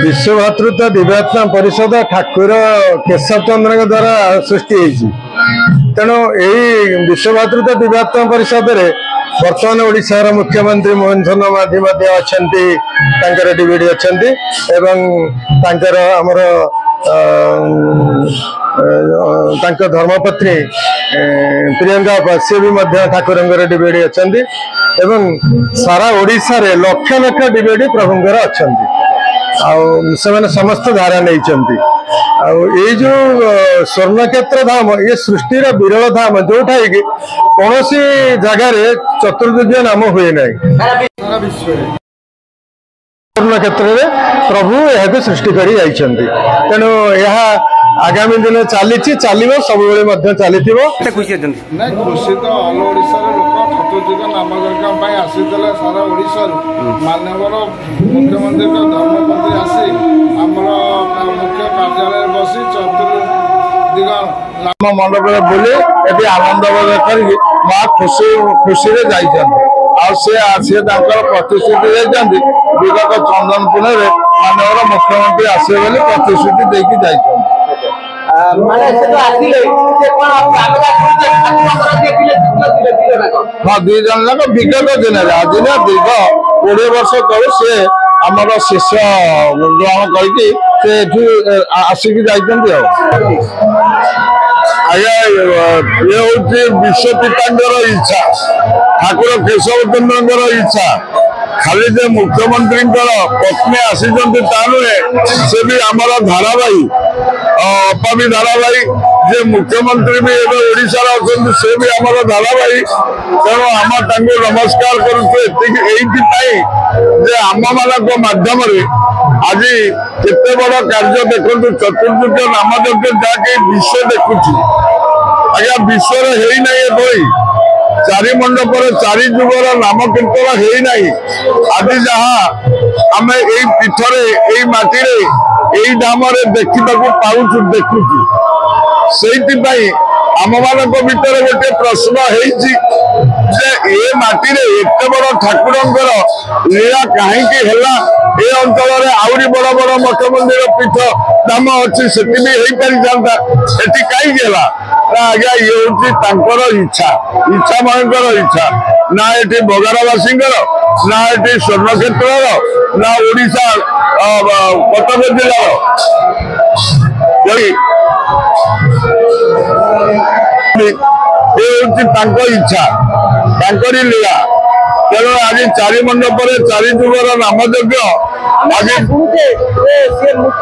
विश्व भातृत्व दिव्यात्मा परिषद ठाकुर केशव चंद्र द्वारा सृष्टि तेणु यही विश्व भातृत्व दिव्यात्मा परिषद बर्तमान ओडिशार मुख्यमंत्री मोहन चरण माझी अच्छा डिविडी अच्छा आमर धर्मपत्नी प्रियंका सी भी ठाकुर डिविडी अच्छा सारा ओडिशा रे लक्ष लक्ष डिविडी प्रभुंर अच्छा से समस्त धारा नहीं जो स्वर्णक्षेत्र धाम ये सृष्टिर विरल धाम जोटा कौन जगार चतुर्दुज नाम हुए ना स्वर्णक्षेत्र प्रभु यह सृष्टि कर तेणु यह आगामी दिन चली सब चली खुशी तो ऑल ओडिशा लोक चतुर्दिग नामकरण आसीते सारा ओडिशा मानवर मुख्यमंत्री धर्मपत्नी आसी आमर मुख्य कार्यालय बसी चतुर्दिग नाम मंडप बुले ये आनंद कर खुशी प्रतिश्रुति देते विगत चंदनपुर में मानवर मुख्यमंत्री आसे बोली प्रतिश्रुति देकी हाँ दुई जन जाक विगत दिन आज दीर्घ 20 वर्ष तले सी आमर शिष्य ग्रहण करके आसिक आज्ञा ये हूँ विश्वपितांकर इच्छा ठाकुर केशव चंद्र इच्छा खाली जे मुख्यमंत्री पत्नी आसी नुहे से भी आमर धारावाही अपा भी धारावाही जे मुख्यमंत्री भी ओडिशा अच्छा से भी आमर धारावाही तेणु आम नमस्कार करुचे आम मान मध्यम आज केते बड़ कार्य देखु चतुर्दुज नामयज्ञ जहाँकि विश्व देखुची आज्ञा विश्व है चारि मंडप चारि जुगर नाम कीर्तन है आज जहाँ आम यही पीठरे यही माटी यही धाम देखा पाऊँ देखुची से आम मान भर गोटे प्रश्न है माटी एत बड़ ठाकुर लीला कहीं ए अंचल आहरी बड़ बड़ मठ मंदिर पीठ धाम अच्छी से पारि था कहीं आज्ञा ये हूँ इच्छा इच्छा मर इच्छा ना ये बगारवासी ना ये स्वर्णक्षेत्र ना ओडिशा कटक जिलार इच्छा लीला तेणु आज चारि मंडप चारि जुगर नामयज्ञ आज